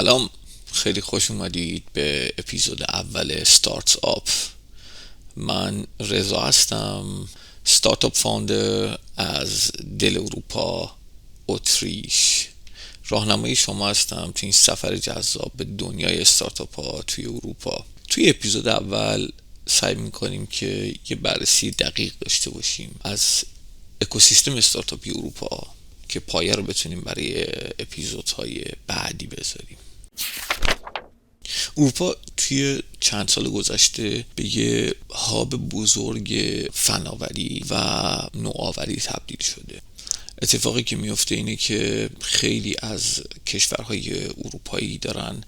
سلام، خیلی خوش اومدید به اپیزود اول استارت آپ. من رضا هستم، ستارت آپ فاوندر از دل اروپا، اتریش. راهنمای شما هستم تو این سفر جذاب به دنیای استارتاپ ها توی اروپا. توی اپیزود اول سعی میکنیم که یه بررسی دقیق داشته باشیم از اکوسیستم استارتاپی اروپا که پایه رو بتونیم برای اپیزودهای بعدی بذاریم. اروپا توی چند سال گذشته به یه هاب بزرگ فناوری و نوآوری تبدیل شده. اتفاقی که میفته اینه که خیلی از کشورهای اروپایی دارن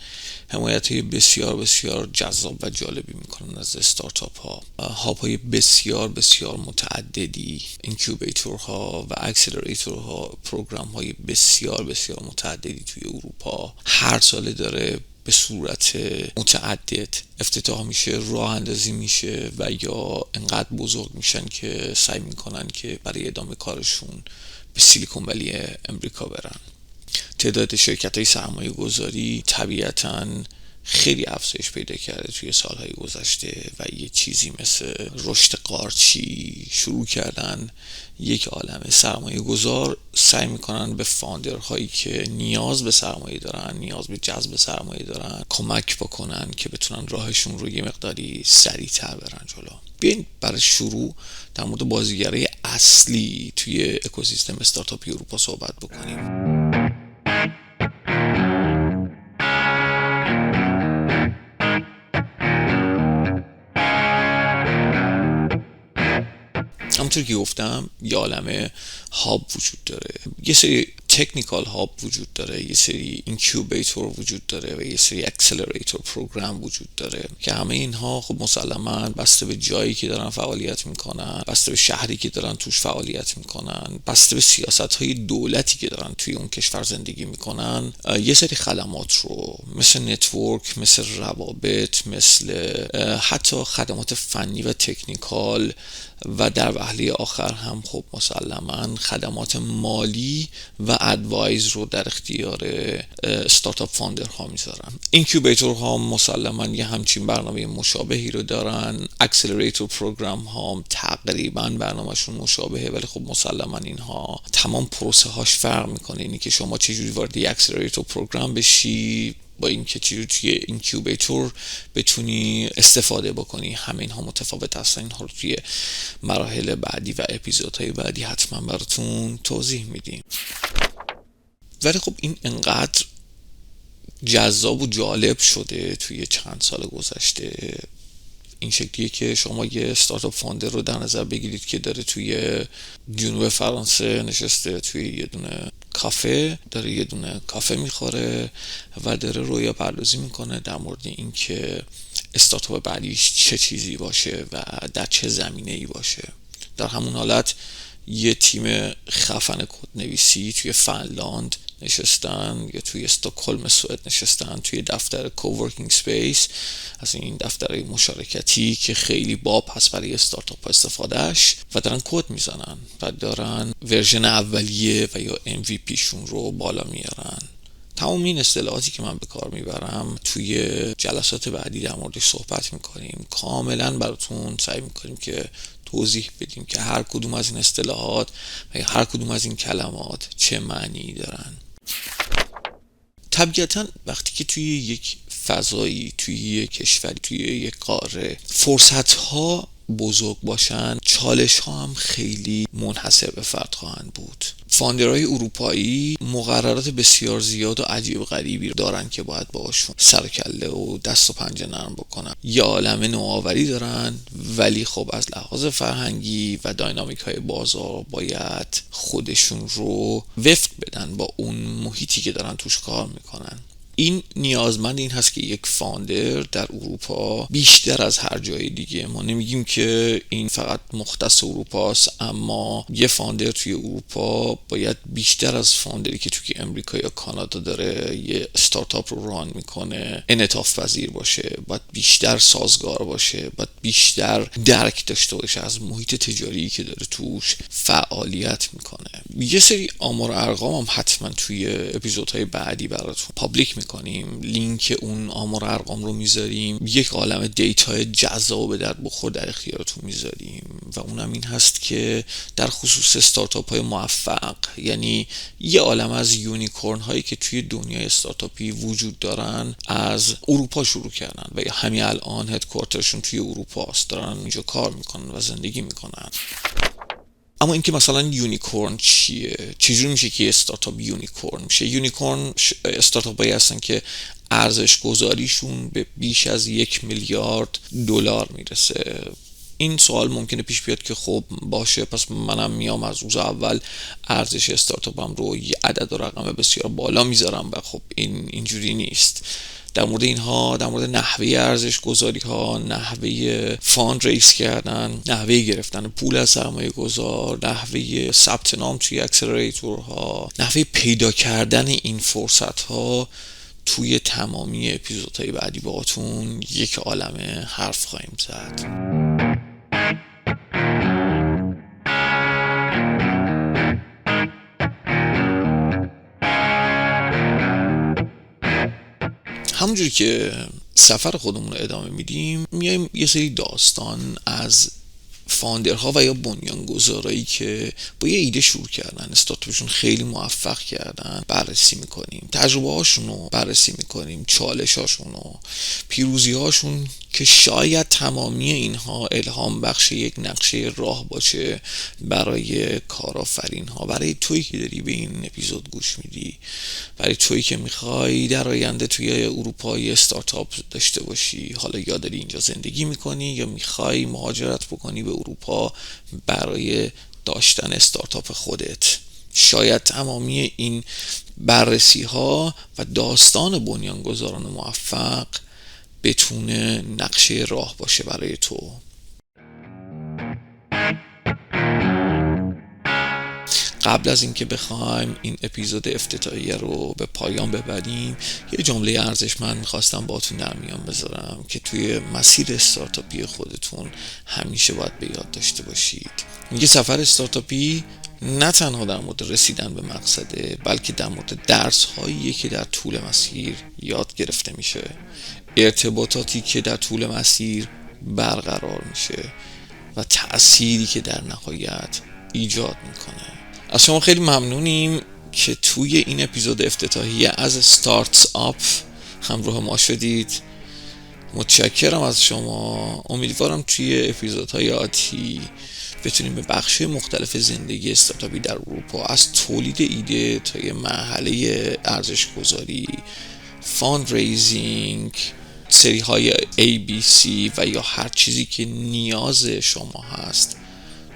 حمایت‌های بسیار بسیار جذاب و جالبی میکنن از استارتاپ ها. هاب های بسیار بسیار متعددی، اینکیوبیتورها و اکسلراتورها، پروگرام های بسیار بسیار متعددی توی اروپا هر ساله داره به صورت متعدد افتتاح میشه، راه اندازی میشه و یا انقدر بزرگ میشن که سعی میکنن که برای ادامه کارشون به سیلیکون ولی امریکا برن. تعداد شرکت های سرمایه گذاری طبیعتاً خیلی افزایش پیدا کرده توی سالهای گذشته و یه چیزی مثل رشد قارچی شروع کردن. یک عالمه سرمایه گذار سعی میکنن به فاوندرهایی که نیاز به سرمایه دارن، نیاز به جذب سرمایه دارن، کمک بکنن که بتونن راهشون رو یه مقداری سریع‌تر برن جلو. بیاین برای شروع در مورد بازیگرای اصلی توی اکوسیستم استارتاپی اروپا صحبت بکنیم. همونطور که گفتم یه عالمه هاب وجود داره، یه سری تکنیکال هاب وجود داره، یه سری اینکیوبیتور وجود داره و یه سری اکسلراتور پروگرام وجود داره که همه اینها خب مسلماً بسته به جایی که دارن فعالیت میکنن، بسته به شهری که دارن توش فعالیت میکنن، بسته به سیاست‌های دولتی که دارن توی اون کشور زندگی میکنن، یه سری خدمات رو مثل نتورک، مثل روابط، مثل حتی خدمات فنی و تکنیکال و در وهله آخر هم خب مسلماً خدمات مالی و ادوایز رو در اختیار استارتاپ فاوندر ها میذارن. اینکیوبیتور ها مسلماً یه همچین برنامه مشابهی رو دارن. اکسلراتور پروگرام ها تقریباً برنامهشون مشابهه، ولی خب مسلماً اینها تمام پروسه هاش فرق میکنه. اینی که شما چجوری وارد اکسلراتور پروگرام بشی با اینکه چجوری توی اینکیوبیتور بتونی استفاده بکنی، همین ها متفاوت هستن. اینها رو توی مراحل بعدی و اپیزودهای بعدی حتما براتون توضیح میدیم. ولی خب این انقدر جذاب و جالب شده توی چند سال گذشته این شکلیه که شما یه استارتاپ فاوندر رو در نظر بگیرید که داره توی جنوب فرانسه نشسته توی یه دونه کافه، داره یه دونه کافه میخوره و داره رویا پردازی میکنه در مورد این که استارتاپ بعدیش چه چیزی باشه و در چه زمینه‌ای باشه. در همون حالت یه تیم خفن کدنویسی توی فنلاند نشستن یا توی استکهلم سوئد نشستن توی دفتر کوورکینگ سپیس، از این دفتر مشارکتی که خیلی باب هست برای استارتاپ استفادهش، و دارن کد میزنن و دارن ورژن اولیه و یا MVP شون رو بالا میارن. تمام این اصطلاحاتی که من به کار میبرم توی جلسات بعدی در موردش صحبت میکنیم. کاملا براتون سعی میکنیم که توضیح بدیم که هر کدوم از این اصطلاحات و هر کدوم از این کلمات چه معنی دارن. طبیعتاً وقتی که توی یک فضایی، توی یک کشوری، توی یک قاره فرصت‌ها بزرگ باشن، چالش‌ها هم خیلی منحصر به فرد خواهند بود. فاوندرهای اروپایی مقررات بسیار زیاد و عجیب و غریبی دارن که باید باشون سر و کله و دست و پنجه نرم بکنن. یه عالمه نوآوری دارن، ولی خب از لحاظ فرهنگی و داینامیک های بازار باید خودشون رو وفق بدن با اون محیطی که دارن توش کار میکنن. این نیازمند این هست که یک فاوندر در اروپا بیشتر از هر جای دیگه، ما نمیگیم که این فقط مختص اروپاست، اما یه فاوندر توی اروپا باید بیشتر از فاوندری که توی امریکا یا کانادا داره یه استارتاپ رو ران میکنه انعطاف پذیر باشه، باید بیشتر سازگار باشه، باید بیشتر درک داشته باشه از محیط تجاری که داره توش فعالیت میکنه. یه سری آمار و ارقام هم حتما توی اپیزودهای بعدی براتون پابلیک میکنیم، لینک اون آمار ارقام رو میذاریم، یک عالم دیتای جذاب به درد بخور در اختیارتون میذاریم و اونم این هست که در خصوص استارتاپ های موفق، یعنی یه عالم از یونیکورن هایی که توی دنیای استارتاپی وجود دارن از اروپا شروع کردن و همین الان هدکوارترشون توی اروپا است، دارن اینجا کار میکنن و زندگی میکنن. اما اینکه مثلا یونیکورن چیه؟ چجوری میشه که استارتاپ یونیکورن میشه؟ یونیکورن استارتاپ هایی هستن که ارزش گذاریشون به بیش از 1 میلیارد دلار میرسه. این سوال ممکنه پیش بیاد که خب باشه، پس منم میام از روز اول ارزش استارتاپم رو یه عدد و رقم بسیار بالا میذارم و خب اینجوری نیست. در مورد اینها، در مورد نحوه ارزش گذاری ها، نحوه فاند ریس کردن، نحوه گرفتن پول از سرمایه گذار، نحوه ثبت نام توی اکسلراتورها، نحوه پیدا کردن این فرصت ها توی تمامی اپیزودهای بعدی باهاتون یک عالمه حرف خواهیم زد. همونجوری که سفر خودمون رو ادامه میدیم، میایم یه سری داستان از فاندرها و یا بنیانگذارایی که با یه ایده شروع کردن، استارتاپشون خیلی موفق کردن بررسی میکنیم، تجربه هاشون رو بررسی میکنیم، چالش هاشون رو، پیروزی هاشون، که شاید تمامی اینها الهام بخش یک نقشه راه باشه برای کارآفرین ها، برای تویی که داری به این اپیزود گوش میدی، برای تویی که میخوای در آینده توی اروپا یه استارتاپ داشته باشی، حالا یا داری اینجا زندگی میکنی یا میخوای مهاجرت بکنی به اروپا برای داشتن استارتاپ خودت. شاید تمامی این بررسی ها و داستان بنیانگذاران موفق بتونه نقشه راه باشه برای تو. قبل از اینکه بخوایم این اپیزود افتتاحیه رو به پایان ببریم، یه جمله ارزشمند میخواستم باهاتون در میان بذارم که توی مسیر استارتاپی خودتون همیشه باید به یاد داشته باشید. میگه سفر استارتاپی نه تنها در مورد رسیدن به مقصده، بلکه در مورد درس هایی که در طول مسیر یاد گرفته میشه، ارتباطاتی که در طول مسیر برقرار میشه و تأثیری که در نهایت ایجاد میکنه. از شما خیلی ممنونیم که توی این اپیزود افتتاحیه از استارت آپ همراه ما شدید. متشکرم از شما. امیدوارم توی اپیزودهای آتی بتونیم به بخش مختلف زندگی استارتاپی در اروپا، از تولید ایده تا یه مرحله ارزش گذاری، فاند ریزینگ، سری های ABC و یا هر چیزی که نیاز شما هست،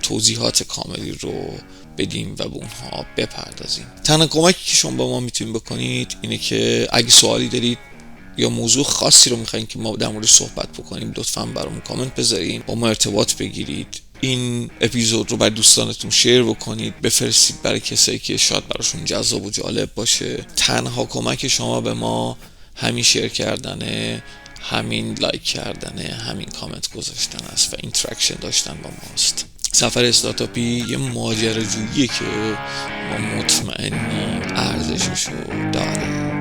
توضیحات کاملی رو بدیم و به اونها بپردازیم. تنها کمکی که شما با ما میتونید بکنید اینه که اگه سوالی دارید یا موضوع خاصی رو میخواین که ما در موردش صحبت بکنیم، لطفاً برامون کامنت بذارین، با ما ارتباط بگیرید، این اپیزود رو برای دوستانتون شیر بکنید، بفرستید برای کسایی که شاید براشون جذاب و جالب باشه. تنها کمک شما به ما همین شیر کردنه، همین لایک کردنه، همین کامنت گذاشتن است و اینتراکشن داشتن با ماست. سفر استارتاپی یه ماجراجوییه که ما مطمئنیم ارزششو داره.